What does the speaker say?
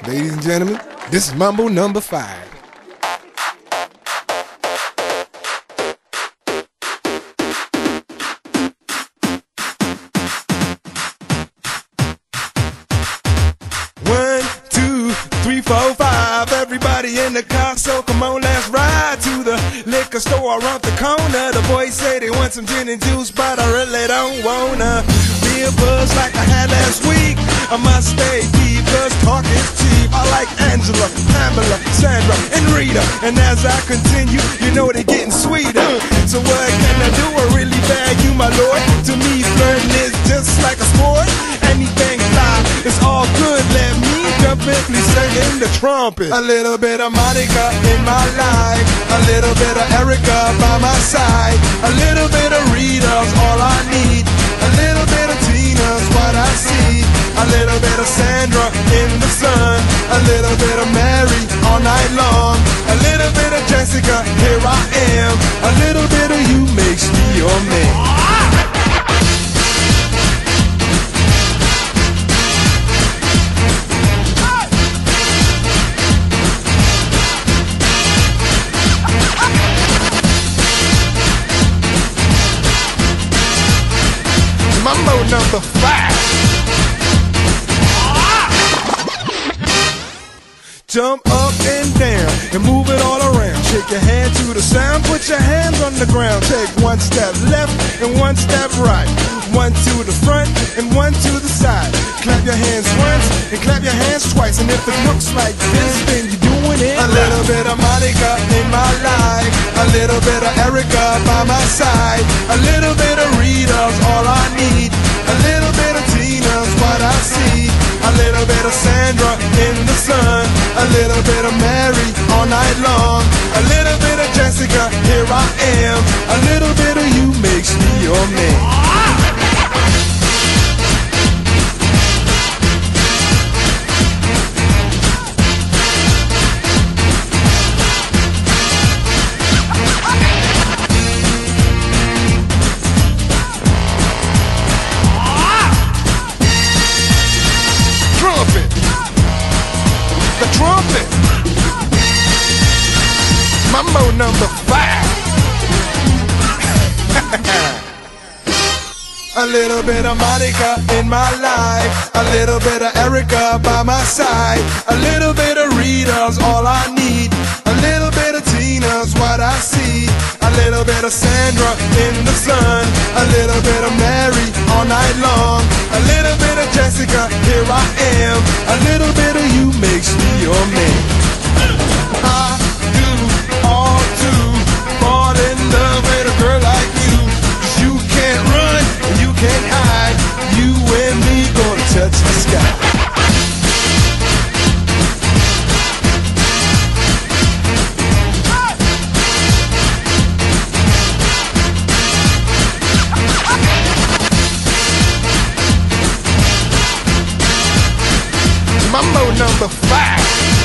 Ladies and gentlemen, this is Mambo number 5. One, two, three, four, five. Everybody in the car, so come on, let's ride to the liquor store around the corner. The boys say they want some gin and juice, but I really don't wanna be a buzz like I had last week. I must stay deep, cause talk is cheap. I like Angela, Pamela, Sandra, and Rita. And as I continue, you know they're getting sweeter. So what can I do? I really bag you, my lord. To me, flirting is just like a sport. Anything fly, it's all good. Let me jump in, please sing the trumpet. A little bit of Monica in my life, a little bit of Erica by my side, a little bit of Rita's all I need, a little bit of Tina's what I see, a little bit of Sandra in the sun, a little bit of Mary all night long, a little bit of Jessica, here I am, a little bit of you makes me your man. Mambo number 5. Jump up and down and move it all around. Shake your hand to the sound, put your hands on the ground. Take one step left and one step right. One to the front and one to the side. Clap your hands once and clap your hands twice. And if it looks like this, then you're doing it. A little bit of Monica in my life, a little bit of Erica by my side, a little bit of Rita's all I need, a little bit of Tina's what I see, a little bit of Sandra in the sun, a little bit of Mary all night long, a little bit of Jessica, here I am, a little bit of you makes me your man. The trumpet. Mambo number 5. A little bit of Monica in my life, a little bit of Erica by my side, a little bit of Rita's all I need, a little bit of Tina's what I see, a little bit of Sandra in the sun, a little bit of Mary all night long, a little bit of Jessica, here I am, a little bit of you makes me your man. I do all to fall in love with a girl like you, 'cause you can't run and you can't hide, you and me gonna touch the sky. Mambo number 5.